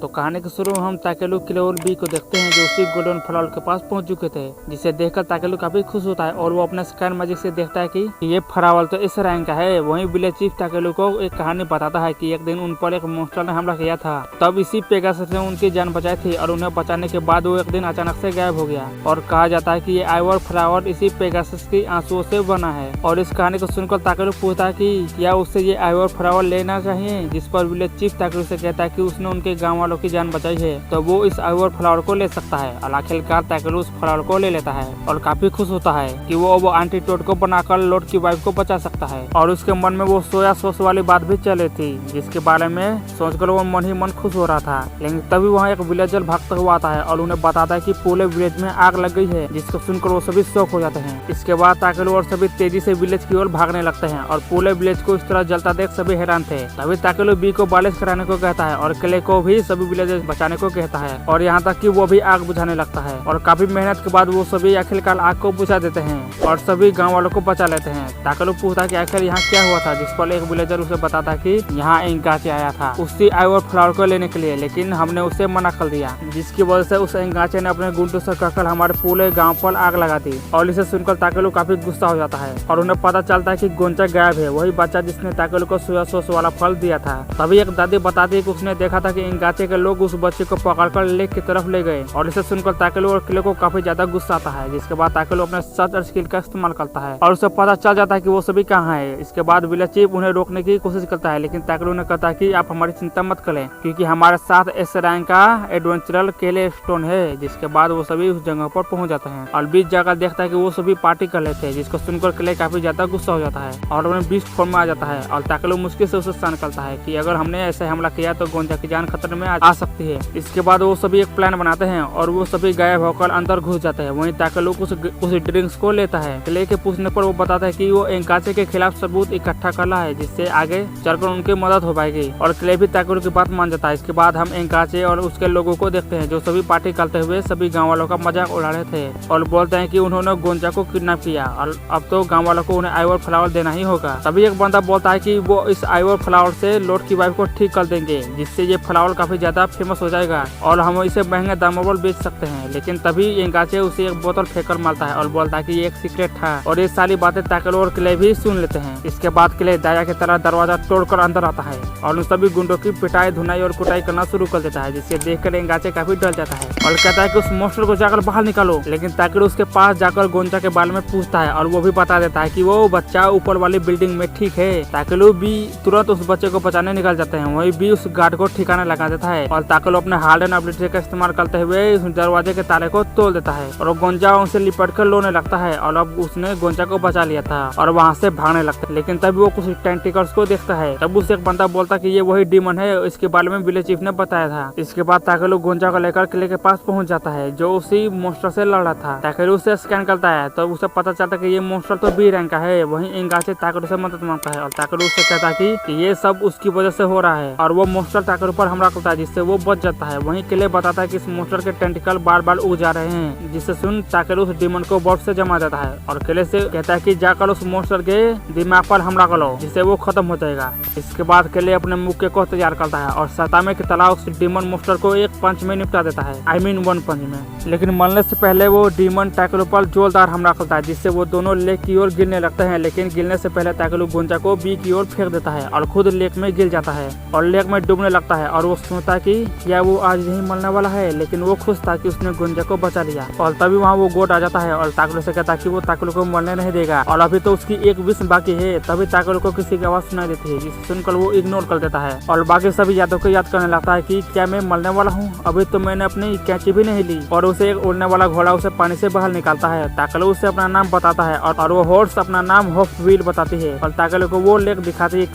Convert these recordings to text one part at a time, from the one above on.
तो कहानी के शुरू में हम ताकेलू किलोल बी को देखते हैं जो उसी गोल्डन फ्लावर के पास पहुंच चुके थे, जिसे देखकर ताकेलू काफी खुश होता है और वो अपने स्कैन मैजिक से देखता है कि ये फ्लावर तो इस रैंक का है। वहीं विलेज चीफ ताकेलू को एक कहानी बताता है कि एक दिन उन पर एक मॉन्स्टर ने हमला किया था, तब इसी पेगासस ने उनकी जान बचाई थी और उन्हें बचाने के बाद वो एक दिन अचानक से गायब हो गया। और कहा जाता है कि ये आइवर फ्लावर इसी पेगासस की आंसुओं से बना है। और इस कहानी को सुनकर ताकेलू पूछता है कि क्या उससे ये आइवर फ्लावर लेना चाहिए, जिस पर विलेज चीफ ताकेलू से कहता है कि उसने उनके गाँव वालों की जान बचाई है तो वो इस आइवर फ्लावर को ले सकता है। और आखिरकार ताकेलू उस फ्लावर को ले लेता है और काफी खुश होता है कि वो आंटी टोड को बनाकर लॉर्ड की वाइफ को बचा सकता है। और उसके मन में वो सोया सॉस वाली बात भी चले थी, जिसके बारे में सोचकर वो मन ही मन खुश हो रहा था। लेकिन तभी वहाँ एक विलेजर भागता हुआ आता है और उन्हें बताता है कि पूरे विलेज में आग लग गई है, जिसको सुनकर वो सभी शॉक हो जाते हैं। इसके बाद ताकेलू और सभी तेजी से विलेज की ओर भागने लगते हैं और पूरे विलेज को इस तरह जलता देख सभी हैरान थे। तभी ताकेलू बी को बालिश कराने को कहता है और किले को भी सभी विलेजर्स बचाने को कहता है और यहाँ तक कि वो भी आग बुझाने लगता है। और काफी मेहनत के बाद वो सभी आखिरकार आग को बुझा देते हैं और सभी गांव वालों को बचा लेते हैं। ताकेलू पूछता है कि आखिर यहाँ क्या हुआ था, जिस पर एक विलेजर उसे बताता कि यहाँ एंगाचे आया था उसी आइवर फ्लावर को लेने के लिए, लेकिन हमने उसे मना कर दिया, जिसकी वजह से उस एंगाचे ने अपने गुंडों से कहकर हमारे पूरे गाँव पर आग लगा दी। और इसे सुनकर ताकेलू काफी गुस्सा हो जाता है और उन्हें पता चलता है कि गोंचा गायब है, वही बच्चा जिसने ताकेलू को सोया सॉस वाला फल दिया था। तभी एक दादी बताती है कि उसने देखा था कि एंगाचे के लोग उस बच्चे को पकड़कर लेक की तरफ ले गए। और इसे सुनकर ताकेलू और किले को काफी ज्यादा गुस्सा आता है, जिसके बाद ताकेलू अपने सर्च स्किल का इस्तेमाल करता है और उसे पता चल जाता है कि वो सभी कहाँ है। इसके बाद विलेज चीफ उन्हें रोकने की कोशिश करता है, लेकिन ताकेलू ने कहता है कि आप हमारी चिंता मत करें क्योंकि हमारे साथ इस रैंक का एडवेंचरल केले स्टोन है। जिसके बाद वो सभी उस जगह पर पहुंच जाते हैं और बीच जाकर देखता है कि वो सभी पार्टी कर लेते हैं, जिसको सुनकर किले काफी ज्यादा गुस्सा हो जाता है और अपने बीस्ट फॉर्म में आ जाता है। और ताकेलू मुश्किल से उसे सहन करता है कि अगर हमने ऐसे हमला किया तो गोंजा की जान खतरे में आ सकती है। इसके बाद वो सभी एक प्लान बनाते हैं और वो सभी गायब होकर अंदर घुस जाते हैं। वहीं ताकेलू कुछ ड्रिंक्स को लेता है। किले के पूछने पर वो बताता है कि वो एंगाचे के खिलाफ सबूत इकट्ठा कर रहा है, जिससे आगे चलकर उनकी मदद हो पाएगी। और किले भी ताकेलू की बात मान जाता है। इसके बाद हम एंगाचे और उसके लोगों को देखते हैं जो सभी पार्टी करते हुए सभी गाँव वालों का मजाक उड़ा रहे थे और बोलते हैं कि उन्होंने गोंजा को किडनैप किया और अब तो गाँव वालों को उन्हें आइवर फ्लावर देना ही होगा। तभी एक बंदा बोलता है कि वो इस आइवर फ्लावर से लॉर्ड की वाइफ को ठीक कर देंगे, जिससे ये फ्लावर काफी ज्यादा फेमस हो जाएगा और हम इसे महंगे दामों पर बेच सकते हैं। लेकिन तभी एंगाचे उसे एक बोतल फेंककर मारता है और बोलता है कि ये एक सीक्रेट था। और ये सारी बातें ताकेलू और किले भी सुन लेते हैं। इसके बाद किले दाया की तरह दरवाजा तोड़कर अंदर आता है और उन सभी गुंडों की पिटाई धुनाई और कुटाई करना शुरू कर देता है, जिससे देखकर एंगाचे काफी डर जाता है और कहता है कि उस मॉन्स्टर को जाकर बाहर निकालो। लेकिन ताकेलू उसके पास जाकर गोंजा के बारे में पूछता है और वो भी बता देता है कि वो बच्चा ऊपर वाली बिल्डिंग में ठीक है। ताकेलू भी तुरंत उस बच्चे को बचाने निकल जाते हैं। वही भी उस गार्ड को ठिकाने लगा देता है और ताकेलू अपने हार्डन एबिलिटी का इस्तेमाल करते हुए उस दरवाजे के ताले को तोड़ देता है और गोंजा उनसे लिपट कर रोने लगता है और अब उसने गोंजा को बचा लिया था और वहाँ से भागने लगता है। लेकिन तभी वो कुछ टेंटिकल्स को देखता है। तब उसे एक बंदा बोलता है कि ये वही डीमन है, इसके बारे में विलेज चीफ ने बताया था। इसके बाद ताकेलू गोंजा को लेकर किले के पास पहुंच जाता है जो उसी मॉन्स्टर से लड़ रहा था। ताकेलू उसे स्कैन करता है तो उसे पता चलता है कि ये मॉन्स्टर तो बी रैंक का है। वहीं एंगाचे ताकेलू से मदद मांगता है और ताकेलू उससे कहता है कि ये सब उसकी वजह से हो रहा है और वो मॉन्स्टर ताकेलू पर हमला करता है, जिससे वो बच जाता है। वहीं किले बताता है कि इस मॉन्स्टर के टेंटिकल बार बार उग जा रहे हैं, जिससे सुन ताकेलू उस डीमन को बॉट से जमा जाता है और किले से कहता है कि जाकर उस मॉन्स्टर के दिमाग पर हमला करो, जिससे वो खत्म हो जाएगा। इसके बाद किले अपने मुक्के को तैयार करता है और सतामे की तरह उस डीमन मॉन्स्टर को एक पंच में निपटा देता है, I mean 1 पंच में। लेकिन मरने से पहले वो डीमन ताकेलू पर जोरदार हमला करता है, जिससे वो दोनों लेक की ओर गिरने लगते हैं। लेकिन गिरने से पहले ताकेलू गोंजा को बी की ओर फेंक देता है और खुद लेक में गिर जाता है और लेक में डूबने लगता है। और वो सोचता है कि क्या वो आज नहीं मरने वाला है, लेकिन वो खुश था कि उसने गोंजा को बचा लिया। और तभी वहाँ वो गोड आ जाता है और ताकेलू से कहता है कि वो ताकेलू को मरने नहीं देगा और अभी तो उसकी एक विश बाकी है। तभी ताकेलू को किसी की आवाज सुनाई देती है, जिसे सुनकर वो इग्नोर कर देता है और बाकी सभी यादों को याद करने लगता है कि क्या मैं मरने वाला हूँ, अभी तो मैंने अपनी कैंची भी नहीं ली। और उसे एक उड़ने वाला घोड़ा उसे पानी से बाहर निकालता है। ताकेलू उसे अपना नाम बताता है और वो हॉर्स अपना नाम हॉफ व्हील बताती है और ताकेलू को वो लेक दिखाती है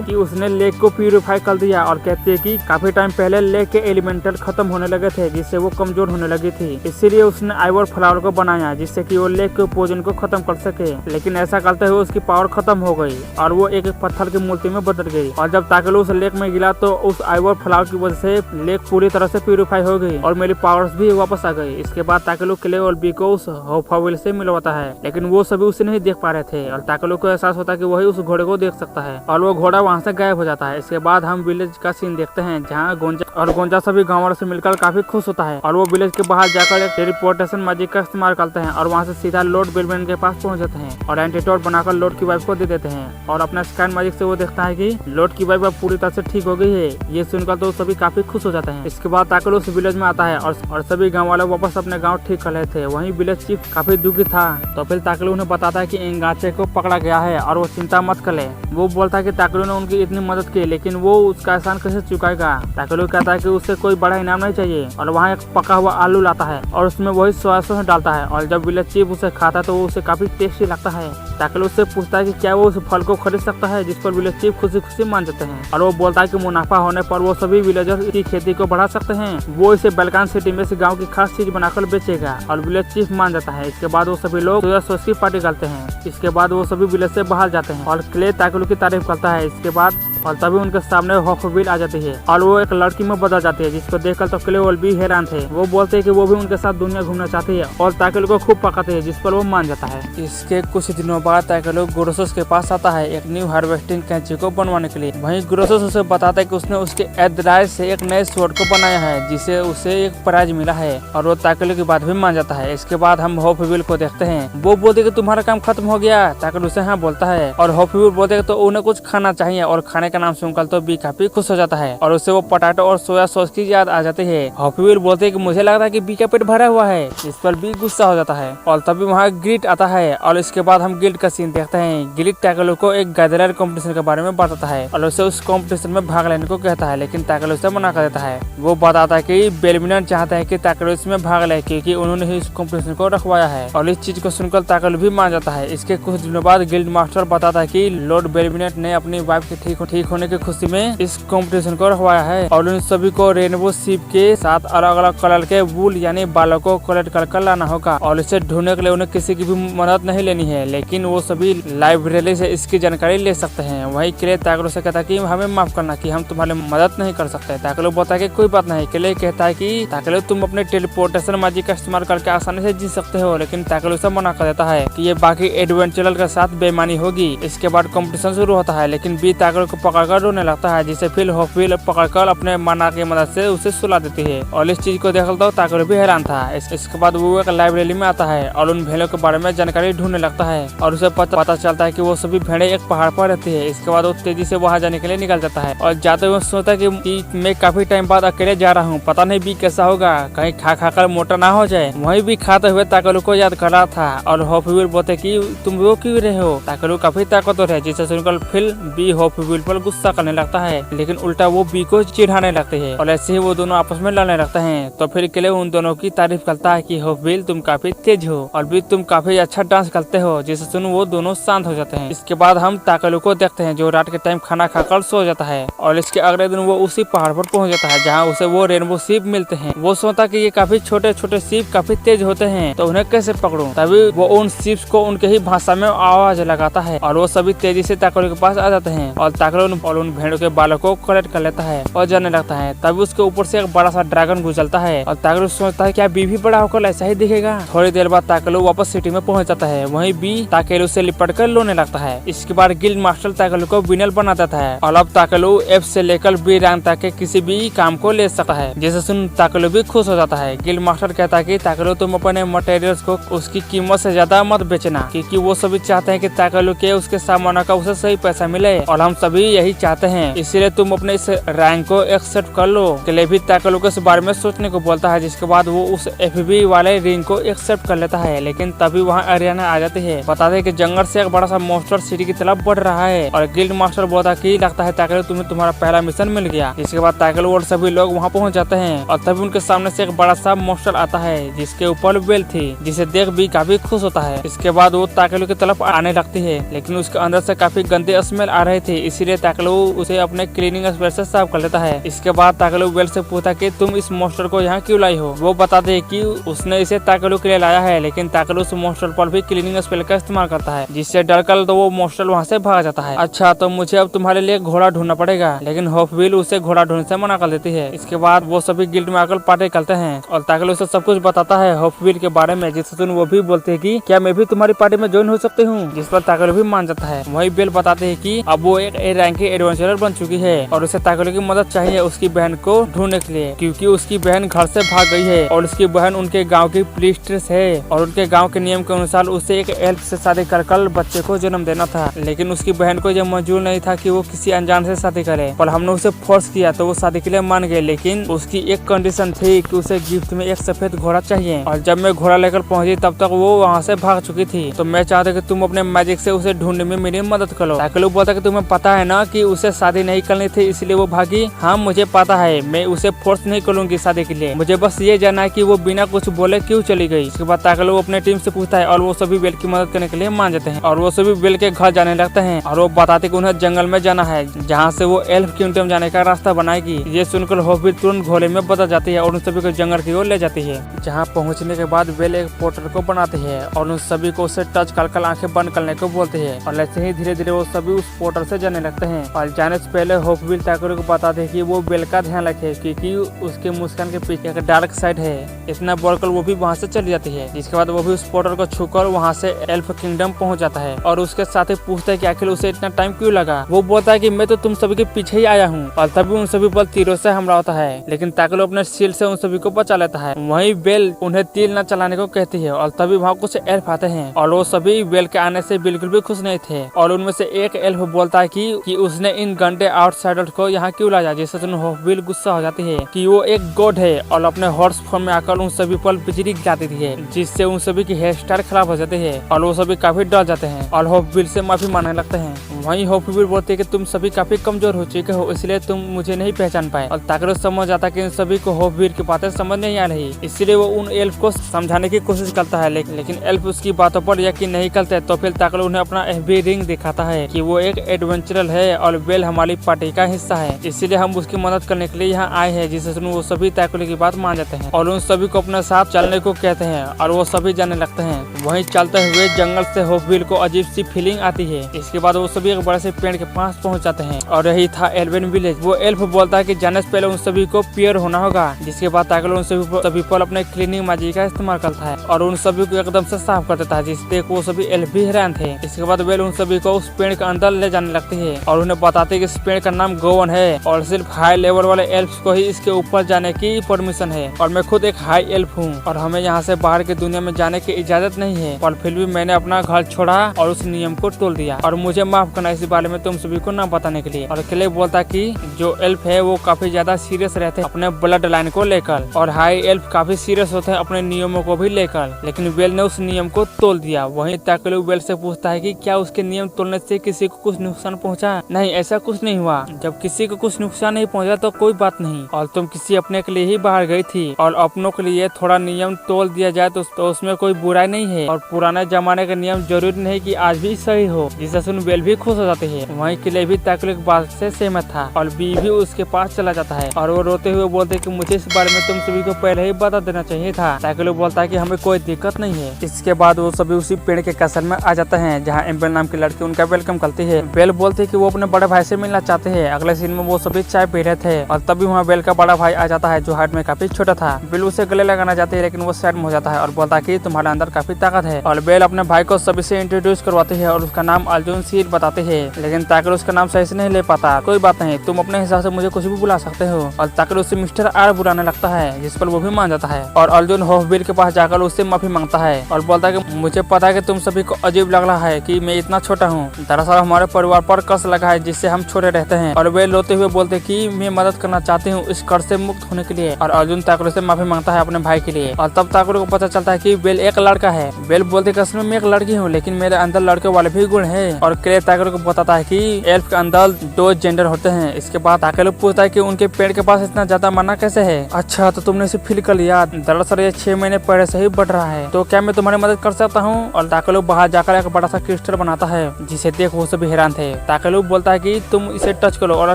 कि उसने लेक को प्यूरिफाई कर दिया और कहती है कि काफी टाइम पहले लेक के एलिमेंटल खत्म होने लगे थे, जिससे वो कमजोर होने लगी थी। इसीलिए उसने आइवर फ्लावर को बनाया, जिससे कि वो लेक के पोजन को खत्म कर सके। लेकिन ऐसा करते हुए उसकी पावर खत्म हो गई और वो एक पत्थर की मूर्ति में बदल गई। और जब ताकेलू उस लेक में गिरा तो उस आइवर फ्लावर की वजह से लेक पूरी तरह से प्यूरिफाई हो गई और मेरी पावर्स भी वापस आ गई। इसके बाद ताकेलू किले और बी को उस हॉफाविल से मिलवाता है, लेकिन वो सभी उसे नहीं देख पा रहे थे और ताकेलू को एहसास होता है कि वही उस घोड़े को देख सकता है और वो घोड़ा वहाँ से गायब हो जाता है। इसके बाद हम विलेज का सीन देखते हैं जहाँ गोंजा सभी गाँव वालों से मिलकर काफी खुश होता है और वो विलेज के बाहर जाकर एक टेलीपोर्टेशन मैजिक का इस्तेमाल करते हैं और वहाँ से सीधा लॉर्ड बेलमैन के पास पहुँच जाते हैं और एंटीडोट बनाकर लॉर्ड की वाइफ को दे देते हैं और अपना स्कैन मैजिक से वो देखता है कि लॉर्ड की वाइफ अब पूरी तरह से ठीक हो गई है। ये सुनकर तो सभी काफी खुश हो जाते हैं। इसके बाद ताकेलू उस विलेज में आता है और सभी गाँव वाले वापस अपने गाँव ठीक कर रहे थे। वहीं विलेज चीफ काफी दुखी था तो फिर ताकेलू उन्हें बताता है कि इंगाचे को पकड़ा गया है और वो चिंता मत करे। वो बोलता है कि ताकेलू ने उनकी इतनी मदद की लेकिन वो उसका एहसान कैसे चुकाएगा। ताकेलू कहता है कि उसे कोई बड़ा इनाम नहीं चाहिए और वहाँ एक पका हुआ आलू लाता है और उसमें वही सोया सॉस डालता है और जब विलेज चीफ उसे खाता है तो वो उसे काफी टेस्टी लगता है। ताकेलू उससे पूछता है कि क्या वो उस फल को खरीद सकता है, जिस पर विलेज चीफ खुशी खुशी मान जाते हैं और वो बोलता है कि मुनाफा होने पर वो सभी विलेजर्स की खेती को बढ़ा सकते हैं। वो इसे बेलकान सिटी में से गाँव की खास चीज बनाकर बेचेगा और विलेज चीफ मान जाता है। इसके बाद वो सभी लोग सोया सॉस की पार्टी करते हैं। इसके बाद वो सभी विलेज से बाहर जाते हैं और क्ले ताकेलू की तारीफ करता है। इसके बाद और तभी उनके सामने हॉफविल आ जाती है और वो एक लड़की में बदल जाती है, जिसको देखकर तो क्ले भी हैरान थे। वो बोलते हैं कि वो भी उनके साथ दुनिया घूमना चाहती है और ताकेलू को खूब पकाते हैं, जिस पर वो मान जाता है। इसके कुछ दिनों बाद ताकेलू ग्रोसस के पास आता है एक न्यू हार्वेस्टिंग कैंची को बनवाने के लिए। वहीं ग्रोसस उसे बताता है कि उसने उसके एडराइज से एक नए स्वॉर्ड को बनाया है, जिसे उसे एक प्राइज मिला है और वो ताकेलू की बात भी मान जाता है। इसके बाद हम हॉफविल को देखते हैं। वो बोलते कि तुम्हारा काम खत्म हो गया। ताकेलू से हाँ बोलता है और हॉफविल बोलते तो उन्हें कुछ खाना चाहिए और खाने का नाम सुनकर तो बी काफी खुश हो जाता है और उसे वो पोटैटो और सोया सॉस की याद आ जाती है। हॉफविल बोलते हैं कि मुझे लग रहा है कि बी का पेट भरा हुआ है। इस पर बी गुस्सा हो जाता है और तभी वहाँ गिल्ट आता है और इसके बाद हम गिल्ट का सीन देखते हैं। गिल्ट ताकेलू को एक गैदरर कंपटीशन के बारे में बताता है और उसे उस कंपटीशन में भाग लेने को कहता है, लेकिन ताकेलू उसे मना कर देता है। वो बताता है कि बेलमिनर चाहता है कि ताकेलू इसमें भाग ले क्योंकि उन्होंने ही इस कंपटीशन को रखवाया है और इस चीज को सुनकर ताकेलू भी मान जाता है। इसके कुछ दिनों बाद गिल्ड मास्टर बताता है कि लॉर्ड बेलमिनर ने अपनी वाइफ के ठीक होने की खुशी में इस कंपटीशन को रखवाया है और उन सभी को रेनबो शिप के साथ अलग अलग कलर के वूल यानी बालों को कलेक्ट कर लाना होगा और इसे ढूंढने के लिए उन्हें किसी की भी मदद नहीं लेनी है, लेकिन वो सभी लाइब्रेरी से इसकी जानकारी ले सकते हैं। वही क्ले ताकेलू से कहता है कि हमें माफ करना कि हम तुम्हारी मदद नहीं कर सकते। ताकेलू बोलता है कि कोई बात नहीं। क्ले कहता है कि ताकेलू तुम अपने टेलीपोर्टेशन मैजिक का इस्तेमाल करके आसानी से जी सकते हो, लेकिन ताकेलू से मना कर देता है कि ये बाकी एडवेंचरर के साथ बेईमानी होगी। इसके बाद कंपटीशन शुरू होता है, लेकिन बी ताकेलू को पकड़कर रोने लगता है, जिसे फिर हॉफविल पकड़कर अपने माना की मदद से उसे सुला देती है और इस चीज को देखकर तो ताकेलू भी हैरान था। इसके बाद वो एक लाइब्रेरी में आता है और उन भेड़ों के बारे में जानकारी ढूंढने लगता है और उसे पता चलता है कि वो सभी भेड़ें एक पहाड़ पर रहती है। इसके बाद वो तेजी से वहां जाने के लिए निकल जाता है और जाते हुए सोचता है कि मैं काफी टाइम बाद अकेले जा रहा हूँ, पता नहीं बी कैसा होगा, कहीं खा कर मोटा ना हो जाए। वहीं भी खाते हुए ताकेलू को याद कर रहा था और हॉफविल बोलते कि तुम वो क्यों रहे हो। ताकेलू काफी ताकतवर है, जिसे सुनकर फिर बी हॉफविल पर गुस्सा करने लगता है, लेकिन उल्टा वो बी को चिढ़ाने लगते हैं और ऐसे ही वो दोनों आपस में लड़ने लगते हैं। तो फिर क्ले उन दोनों की तारीफ करता है कि हॉफविल तुम काफी तेज हो और बी तुम काफी अच्छा डांस करते हो, जिसे सुन वो दोनों शांत हो जाते हैं। इसके बाद हम ताकेलू को देखते हैं जो रात के टाइम खाना खाकर सो जाता है और इसके अगले दिन वो उसी पहाड़ पर पहुंच जाता है जहाँ उसे वो रेनबो शिप मिलते हैं। वो सोचता कि ये काफी छोटे छोटे शिप काफी तेज होते हैं तो उन्हें कैसे पकड़ूं। तभी वो उन शिप्स को उनके ही भाषा में आवाज लगाता है और वो सभी तेजी से ताकेलू के पास आ जाते हैं और ताकेलू और उन भेड़ों के बालों को कलेक्ट कर लेता है और जाने लगता है। तभी उसके ऊपर से एक बड़ा सा ड्रैगन गुजरता है और ताकेलू सोचता है क्या बी भी बड़ा होकर ऐसा ही दिखेगा। थोड़ी देर बाद ताकेलू वापस सिटी में पहुंच जाता है। वहीं बी ताकेलू से लिपट कर रोने लगता है। इसके बाद गिल्ड मास्टर ताकेलू को विनर बना देता है और अब ताकेलू एफ से लेकर बी रैंक तक के किसी भी काम को ले सकता है, जिसे सुन ताकेलू भी खुश हो जाता है। गिल्ड मास्टर कहता है कि ताकेलू तुम अपने मटेरियल्स को उसकी कीमत से ज्यादा मत बेचना, क्योंकि वो सभी चाहते हैं कि ताकेलू के उसके सामानों का उसे सही पैसा मिले और हम सभी यही चाहते हैं, इसीलिए तुम अपने इस रैंक को एक्सेप्ट कर लो। क्ले भी ताकेलू को इस बारे में सोचने को बोलता है, जिसके बाद वो उस एफबी वाले रिंग को एक्सेप्ट कर लेता है। लेकिन तभी वहाँ अरियाना आ जाती है, बताते हैं कि जंगल से एक बड़ा सा मॉन्स्टर सिटी की तरफ बढ़ रहा है और गिल्ड मास्टर बोलता है कि लगता है ताकेलू तुम्हें तुम्हारा पहला मिशन मिल गया। इसके बाद ताकेलू और सभी लोग वहाँ पहुँच जाते हैं और तभी उनके सामने से एक बड़ा सा मॉन्स्टर आता है जिसके ऊपर बेल थी, जिसे देख भी काफी खुश होता है। इसके बाद वो ताकेलू की तरफ आने लगती है, लेकिन उसके अंदर से काफी गंदे स्मेल आ रहे थे, इसीलिए ताकेलू उसे अपने क्लीनिंग स्प्रे से साफ कर लेता है। इसके बाद ताकेलू बेल से पूछता कि तुम इस मॉन्स्टर को यहाँ क्यों लाई हो। वो बताते हैं कि उसने इसे ताकेलू के लिए लाया है, लेकिन ताकेलू उस मॉन्स्टर पर भी क्लीनिंग स्प्रे का इस्तेमाल करता है, जिससे डरकर तो वो मॉन्स्टर वहाँ से भाग जाता है। अच्छा तो मुझे अब तुम्हारे लिए घोड़ा ढूंढना पड़ेगा, लेकिन हॉफविल उसे घोड़ा ढूंढने से मना कर देती है। इसके बाद वो सभी गिल्ड में आकर पार्टी करते हैं और ताकेलू उसे सब कुछ बताता है हॉफविल के बारे में, जिससे सुन वो भी बोलते हैं कि क्या मैं भी तुम्हारी पार्टी में ज्वाइन हो सकती हूँ, जिस पर ताकेलू भी मान जाता है। वही बेल बताते हैं कि अब वो एक ए रैंक की एडवेंचरर बन चुकी है और उसे ताकेलू की मदद चाहिए उसकी बहन को ढूंढने के लिए, क्योंकि उसकी बहन घर से भाग गई है और उसकी बहन उनके गांव की प्रीस्ट्रेस है और उनके गांव के नियम के अनुसार उसे एक एल्फ से शादी कर बच्चे को जन्म देना था। लेकिन उसकी बहन को यह मंजूर नहीं था कि वो किसी अनजान से शादी करे, पर हमने उसे फोर्स किया तो वो शादी के लिए मान गए। लेकिन उसकी एक कंडीशन थी कि उसे गिफ्ट में एक सफेद घोड़ा चाहिए, और जब मैं घोड़ा लेकर पहुंची तब तक वो वहाँ से भाग चुकी थी। तो मैं चाहता कि तुम अपने मैजिक से उसे ढूंढने में मेरी मदद करो। ताकलू बोलता कि तुम्हें पता है ना कि उसे शादी नहीं करनी थी इसलिए वो भागी। हाँ मुझे पता है, मैं उसे फोर्स नहीं करूंगी शादी के लिए, मुझे बस ये जानना है कि वो बिना कुछ बोले क्यों चली गई। इसके बाद ताकलू अपने टीम से पूछता है और वो सभी बेल की मदद करने के लिए मान जाते हैं और वो सभी बेल के घर जाने लगते हैं और वो बताते कि उन्हें जंगल में जाना है जहाँ से वो एल्फ किंगडम जाने का रास्ता बनाएगी। ये सुनकर हॉफबील तुरंत घोड़े में बदल जाती है और उन सभी को जंगल की ओर ले जाती है, जहाँ पहुँचने के बाद बेल एक पोर्टल को बनाती है और उन सभी को उसे टच कर आंखें बंद करने को बोलती है और ऐसे ही धीरे धीरे वो सभी उस पोर्टल से जाने लगते हैं। और जाने से पहले हॉफबील ताकलू को बताते हैं कि वो बेल का ध्यान रखे क्योंकि उसके मुस्कान के पीछे एक डार्क साइड है। इतना बोलकर वो भी वहाँ से चली जाती है, जिसके बाद वो भी उस पोर्टल को छूकर वहाँ से एल्फ किंगडम पहुँच जाता है और उसके साथ ही पूछता है कि आखिर उसे इतना टाइम क्यों लगा। वो बोलता है कि मैं तो तुम सभी के पीछे ही आया हूँ और तभी उन सभी पर तीरों से हमला होता है, लेकिन ताकलू अपने शील्ड से उन सभी को बचा लेता है। वहीं बेल उन्हें तीर न चलाने को कहती है और तभी वहाँ कुछ एल्फ आते हैं और वो सभी बेल के आने से बिल्कुल भी खुश नहीं थे और उनमें से एक एल्फ बोलता है कि उसने इन गंदे आउटसाइडर्स को यहाँ क्यों लाया, जिससे सुन हॉफबील गुस्सा हो जाती है कि वो एक गॉड है और अपने हॉर्स फॉर्म में आकर उन सभी पर बिजली गिरा देती है, जिससे उन सभी की हेयर स्टाइल खराब हो जाती है और वो सभी काफी डर जाते हैं और हॉफबील से माफी मांगने लगते हैं। वहीं हॉफबील बोलते हैं कि तुम सभी काफी कमजोर हो चुके हो इसलिए तुम मुझे नहीं पहचान पाए और ताकलू समझ जाता कि इन सभी को हॉफबील की बातें समझ नहीं आ रही, इसलिए वो उन एल्फ को समझाने की कोशिश करता है, लेकिन एल्फ उसकी बातों पर यकीन नहीं करते। तो फिर ताकलू उन्हें अपना एफबी रिंग दिखाता है कि वो एक एडवेंचरर है और बेल हमारी पार्टी का हिस्सा है, इसीलिए हम उसकी मदद करने के लिए यहाँ आए हैं, जिससे सुन वो सभी ताकलू की बात मान जाते हैं और उन सभी को अपने साथ चलने को कहते हैं और वो सभी जाने लगते हैं। वहीं चलते हुए जंगल से हॉफबील को अजीब सी फीलिंग आती है। इसके बाद वो सभी एक बड़े से पेड़ के पास पहुंच जाते हैं और यही था एल्वेन विलेज। वो एल्फ बोलता है कि जाने से पहले उन सभी को प्योर होना होगा, जिसके बाद ताकलू उन सभी पर अपने क्लीनिंग मैजिक का इस्तेमाल करता है और उन सभी को एकदम से साफ कर देता है, जिससे देख वो सभी एल्फ भी हैरान थे। इसके बाद बेल उन सभी को उस पेड़ के अंदर ले जाने लगती है और उन्हें बताते हैं कि इस पेड़ का नाम गोवन है और सिर्फ हाई लेवल वाले एल्फ को ही इसके ऊपर जाने की परमिशन है और मैं खुद एक हाई एल्फ हूँ और हमें यहाँ से बाहर की दुनिया में जाने की इजाजत नहीं है, और फिर भी मैंने अपना घर छोड़ा और उस नियम को तोड़ दिया और मुझे माफ करना इस बारे में तुम सभी को ना बताने के लिए। और क्ले बोलता कि जो एल्फ है वो काफी ज्यादा सीरियस रहते हैं अपने ब्लड लाइन को लेकर और हाई एल्फ काफी सीरियस होते हैं अपने नियमों को भी लेकर, लेकिन बेल ने उस नियम को तोड़ दिया। वहीं ताकलू बेल से पूछता है कि क्या उसके नियम तोड़ने से किसी को कुछ नुकसान पहुंचा? नहीं, ऐसा कुछ नहीं हुआ। जब किसी को कुछ नुकसान नहीं पहुंचा तो कोई बात नहीं, और तुम किसी अपने के लिए ही बाहर गई थी और अपनों के लिए थोड़ा नियम तोड़ दिया जाए तो उसमें कोई बुराई नहीं है और पुराने जमाने का नियम जरूरी नहीं कि आज भी सही हो, जिससे सुन बेल भी खुश हो जाती है। वहीं किले भी ताकलू की बात से सहमत था और बी भी उसके पास चला जाता है और वो रोते हुए बोलते कि मुझे इस बारे में तुम सभी को पहले ही बता देना चाहिए था। ताकलू बोलता है कि हमें कोई दिक्कत नहीं है। इसके बाद वो सभी उसी पेड़ के कैसल में आ जाते हैं जहाँ एम्बेल नाम की लड़की उनका वेलकम करती है। बेल बोलती है कि वो अपने बड़े भाई से मिलना चाहते हैं। अगले सीन में वो सभी चाय पी रहे थे और तभी वहाँ बेल का बड़ा भाई आ जाता है जो हाइट में काफी छोटा था। बेल उसे गले लगाना चाहती है लेकिन वो साइड में हो जाता है और बोलता है कि तुम्हारे अंदर काफी ताकत है और बेल अपने भाई को सभी से इंट्रोड्यूस करवाती है और उसका नाम अर्जुन सील बताते हैं, लेकिन ताकलू उसका नाम सही से नहीं ले पाता। कोई बात नहीं, तुम अपने हिसाब से मुझे कुछ भी बुला सकते हो और ताकलू उससे मिस्टर आर बुलाने लगता है, जिस पर वो भी मान जाता है और अर्जुन हॉफबील के पास जाकर उससे माफी मांगता है और बोलता है कि मुझे पता है कि तुम सभी को अजीब लग रहा है कि मैं इतना छोटा हूँ, दरअसल हमारे परिवार पर कर्ज लगा है जिससे हम छोटे रहते हैं और वे रोते हुए बोलते कि मैं मदद करना चाहती हूँ इस कर्ज से मुक्त होने के लिए और अर्जुन ताकलू से माफी मांगता है अपने भाई के लिए और तब ताकलू को पता चलता है कि बेल एक लड़का है। बेल बोलते कि असल में मैं एक लड़की हूँ लेकिन मेरे अंदर लड़के वाले भी गुण है और क्ले ताकलू को बताता है कि एल्फ के अंदर 2 जेंडर होते हैं। इसके बाद ताकलू पूछता है कि उनके पेड़ के पास इतना ज्यादा मना कैसे है? अच्छा, तो तुमने इसे फील कर लिया, दरअसल ये 6 महीने पहले से ही बढ़ रहा है, तो क्या मैं तुम्हारी मदद कर सकता हूँ? और ताकलू बाहर जाकर एक बड़ा सा क्रिस्टल बनाता है जिसे देख वो सभी हैरान थे। ताकलू बोलता है कि तुम इसे टच करो और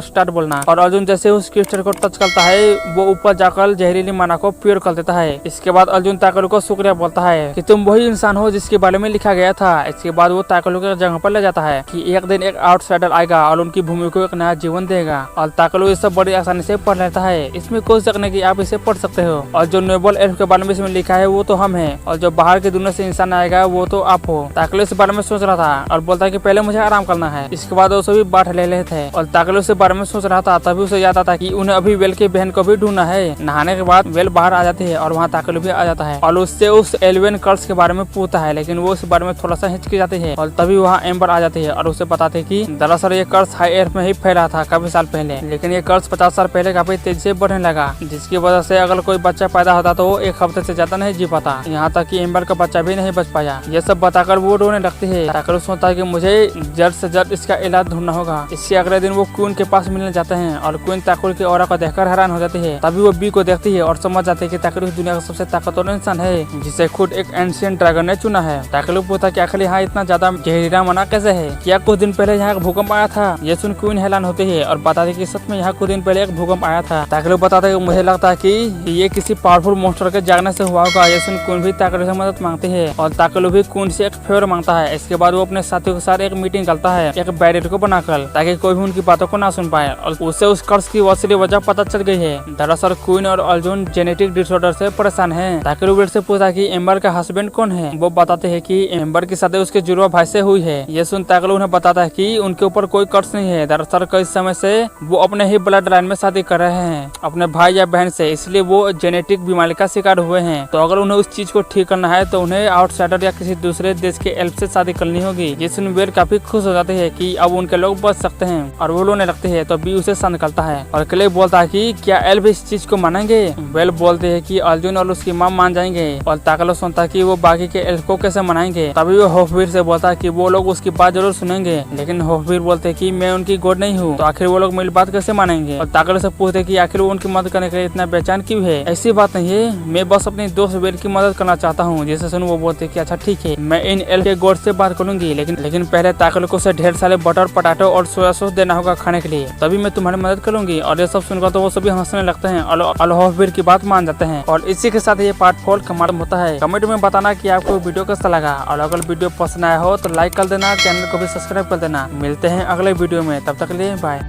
स्टार्ट बोलना और अर्जुन जैसे उस क्रिस्टल को टच करता है वो ऊपर जाकर जहरीली मना को प्योर कर देता है। इसके बाद अर्जुन ताकलू को शुक्रिया बोलता है कि तुम वही इंसान हो जिसके बारे में लिखा गया था। इसके बाद वो ताकलू के जगह पर ले जाता है कि एक दिन एक आउटसाइडर आएगा और उनकी भूमि को एक नया जीवन देगा। और ताकलू ये सब बड़ी आसानी से पढ़ लेता है, इसमें कोई शक नहीं कि आप इसे पढ़ सकते हो। और जो नोबल एल्फ के बारे में इसमें लिखा है वो तो हम है, और जो बाहर की दुनिया से इंसान आएगा वो तो आप हो। ताकलू इस बारे में सोच रहा था और बोलता है कि पहले मुझे आराम करना है। इसके बाद वो सभी बांट ले रहे थे और ताकलू इस बारे में सोच रहा था, तभी उसे याद आता कि उन्हें अभी वेल की बहन को भी ढूंढना है। नहाने के बाद वेल बाहर आ जाती है और वहाँ ताकलू भी आ जाता है और उससे उस एल्वेन कर्स के बारे में पूछता है, लेकिन वो इस बारे में थोड़ा सा हिचकी जाती है। और तभी वहाँ एम्बर आ जाती है और उसे बताते है कि दरअसल ये कर्स हाई एर्थ में ही फैला था काफी साल पहले, लेकिन ये कर्स 50 साल पहले काफी तेजी से बढ़ने लगा, जिसकी वजह से अगर कोई बच्चा पैदा होता तो वो 1 हफ्ते से ज्यादा नहीं जी पाता। यहाँ तक कि एम्बर का बच्चा भी नहीं बच पाया। ये सब बताकर वो रोने लगती है। ताकलू सोचता है कि मुझे जल्द से जल्द इसका इलाज ढूंढना होगा। इसके अगले दिन वो क्वीन के पास मिलने जाते हैं और क्वीन ताकलू की ऑरा को देखकर हैरान हो जाती है। तभी वो बी को देखती है और समझ जाती है कि ताकलू दुनिया का सबसे ताकतवर इंसान है, जिसे खुद एक एंशिएंट ड्रैगन ने चुना है। ताकलू पूछता कि आखिर यहाँ इतना ज्यादा जहरीला मना कैसे है, क्या कुछ दिन पहले यहाँ भूकंप आया था। ये सुन क्वीन हैरान होती है और बताती कि सच में यहाँ कुछ दिन पहले एक भूकंप आया था। ताकलू बताता है कि मुझे लगता है कि ये किसी पावरफुल मॉन्स्टर के जागने से हुआ होगा। ये सुन क्वीन भी ताकलू से मदद मांगती है और ताकलू भी क्वीन से एक फेवर मांगता है। इसके बाद वो अपने साथियों के साथ एक मीटिंग करता है, एक बैरियर को बनाकर, ताकि कोई भी उनकी बातों को ना सुन पाए। और उसे उस कर्स की असली वजह पता चल गई है। दरअसल क्वीन और अर्जुन जेनेटिक डिसऑर्डर से परेशान है। ताकलू वेल से पूछा कि एम्बर का हस्बैंड कौन है। वो बताते हैं कि एम्बर की शादी उसके जुड़वा भाई से हुई है। ये सुन ताकलू उन्हें बताता है कि उनके ऊपर कोई कर्स नहीं है। दरअसल कई समय से वो अपने ही ब्लड लाइन में शादी कर रहे हैं अपने भाई या बहन से, इसलिए वो जेनेटिक बीमारी का शिकार हुए हैं। तो अगर उन्हें उस चीज को ठीक करना है तो उन्हें आउटसाइडर या किसी दूसरे देश के एल्फ से शादी करनी होगी। ये सुन वेल काफी खुश हो जाते हैं कि अब उनके लोग बच सकते हैं और वो रोने लगते हैं। तो बी उसे शांत करता है और क्ले बोलता है कि क्या एल्फ इस चीज को मानेंगे। वेल बोलते हैं कि अर्जुन और उसकी माँ मान जाएंगे और ताकलू सुनता है कि वो बाकी के एल्फ को कैसे मनाएंगे। तभी वो होफवीर से बोलता है कि वो लोग उसकी बात जरूर सुनेंगे, लेकिन होफवीर बोलते हैं कि मैं उनकी गोद नहीं हूँ, तो आखिर वो लोग मेरी बात कैसे मानेंगे। और ताकलू से पूछते हैं कि आखिर वो उनकी मदद करने के लिए इतना बेचैन क्यों है। ऐसी बात नहीं है, मैं बस अपने दोस्त वेल की मदद करना चाहता हूँ। जैसे सुन वो बोलते कि अच्छा ठीक है, मैं इन एल्फ के गोद से बात करूंगी, लेकिन पहले ताकलू को से ढेर सारे बटर पटाटो और सोया सॉस देना होगा खाने के लिए, तभी मैं तुम्हारी मदद करूंगी। और ये सब सुनकर तो वो सभी हंसने लगते हैं और होफवीर की बात मान जाते हैं। और इसी के साथ ये पार्ट 4 खत्म होता है। कमेंट में बताना कि आपको वीडियो कैसा लगा, और अगर वीडियो पसंद आया हो तो लाइक कर देना, चैनल को भी सब्सक्राइब कर देना। मिलते हैं अगले वीडियो में, तब तक के लिए बाय।